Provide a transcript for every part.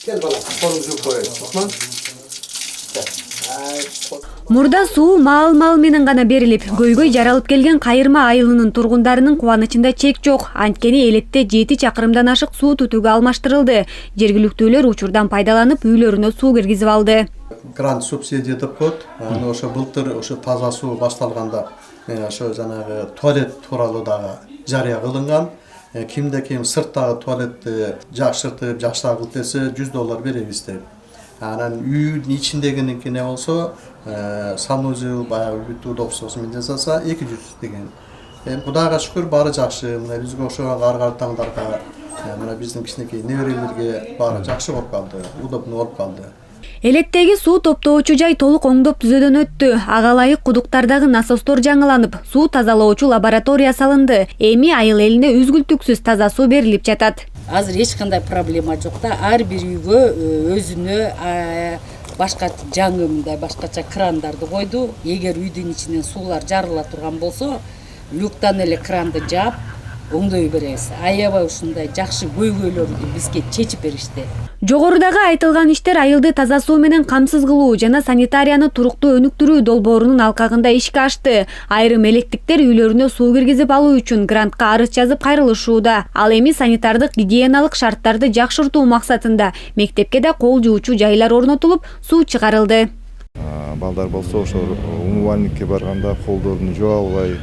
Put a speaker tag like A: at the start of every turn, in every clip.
A: Gel bana, kolumuzu koyalım. Osman.
B: Мурда суу мал менен гана берилип, көйгөй жаралып келген Кайырма айылынын тургундарынын кубанычында чек жок. Анткени элетте 7 чакырымдан ашык суу түтүүгө алмаштырылды. Жергиликтүүлөр учурдан пайдаланып, үйлөрүнө суу киргизип алды.
A: Грант субсидия деп коет. Ошо былтыр ошо таза суу башталганда ошо жанагы туалет тууралуу дагы жарыя кылынган. Кимде ким сырттагы туалетти жакшыртып, жакшыраак кылып десе $100 беребиз деп. Анан үйдүн ичиндегиникине болсо санузел баягы бүт удобствосун жасаса 200 деген. Кудайга шүкүр баары жакшы. Мына бизге ошого ар таңдарга мына биздин кичинекей неберелерге баары жакшы болуп калды, удобный болуп калды.
B: Элеттеги суу топтоочу жай толук оңдоп түзөөдөн өттү. Ага ылайык кудуктардагы насостор жаңыланып, суу тазалоочу лаборатория салынды. Эми айыл элине үзгүлтүксүз таза суу берилип жатат.
C: Азыр эч кандай проблема жок да. Ар бир үйгө өзүнө башка жаңы мындай башкача крандарды койду. Эгер үйдүн ичинен суулар жарыла турган болсо, люктан эле кранды жаап оңдой беребиз. Аябай ушундай жакшы көйгөйлөрдү бизге чечип беришти.
B: Жогорудагы айтылган иштер айылды таза суу менен камсыз кылуу жана санитарияны туруктуу өнүктүрүү долбоорунун алкагында ишке ашты. Айрым электиктер үйлөрүнө суу киргизип алуу үчүн грантка арыз жазып кайрылышууда. Ал эми санитардык гигиеналык шарттарды жакшыртуу максатында мектепке да кол жуучу жайлар орнотулуп, суу чыгарылды.
D: Балдар болсо ошо умывальникке барганда колдорун жууа албай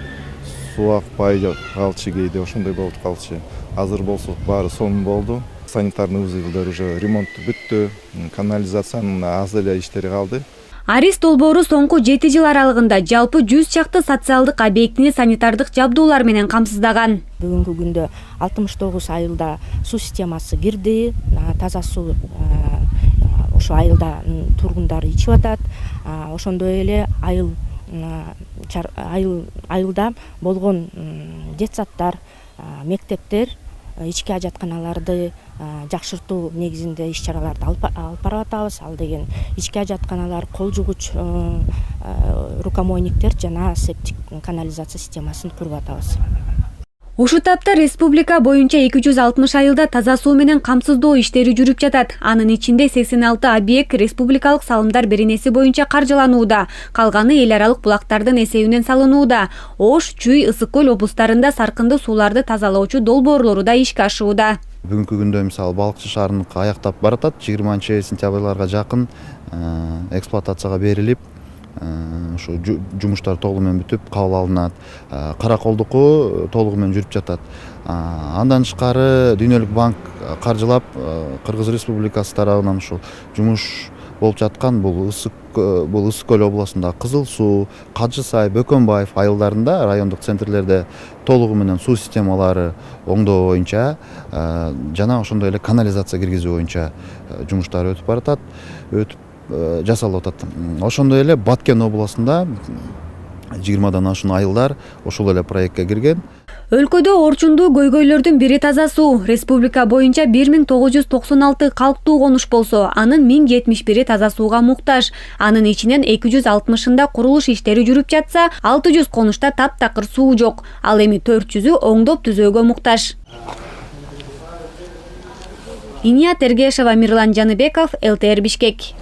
D: суу акпай калчу, кээде ошондой болуп калчу. Азыр болсо баары сонун болду. Санитарный узелдер уже ремонт бүттү, канализациянын аз эле иштери калды.
B: Арис долбоору соңку 7 жыл аралыгында жалпы 100 чакты социалдык объектини санитардык жабдуулар менен камсыздаган.
E: Бүгүнкү күндө 69 айылда суу системасы кирди, таза суу ошо айылда тургундары ичип атат. Ошондой эле айылда болгон детсаддар, мектептер, ички ажатканаларды жакшыртуу негизинде иш-чараларды алып барып атабыз. Ал деген ички ажатканалар, кол жугуч рукомойниктер жана септик канализация системасын куруп атабыз.
B: Ушу тапта республика боюнча 260 айылда таза суу менен камсыздоо иштери жүрүп жатат. Анын ичинде 86 объект республикалык салымдар беренеси боюнча каржыланууда. Калганы эл аралык булактардын эсебинен салынууда. Ош, Чүй, Ысык көл облустарында саркынды сууларды тазалоочу долбоорлору да ишке ашууда.
D: Бүгүнкү күндө мисалы Балыкчы шаарыныгы аяктап баратат. 20-сентябрга жакын эксплуатацияга берилип, ушу жумуштар толугу менен бүтүп кабыл алынат. Караколдуку толугу менен жүрүп жатат. Андан тышкары Дүйнөлүк банк каржылап Кыргыз Республикасы тарабынан ушу жумуш болуп жаткан бул Ысык көл областындагы Кызыл суу, Кажы Сай, Бөкөнбаев айылдарында, райондук центрлерде толугу менен суу системалары оңдоо боюнча жана ошондой эле канализация киргизүү боюнча жумуштар өтүп баратат, жасалып атат. Ошондой эле Баткен областында 20дан ашуун айылдар ошол эле проектке кирген.
B: Өлкөдө орчундуу көйгөйлөрдүн бири таза суу. Республика боюнча 1996 калктуу конуш болсо, анын 1071 таза сууга муктаж. Анын ичинен 260-ында курулуш иштери жүрүп жатса, 600 конушта таптакыр суу жок. Ал эми 400-ү оңдоп түзөөгө муктаж. Иният Эргешева, Мирлан Жаныбеков, ЛТР Бишкек.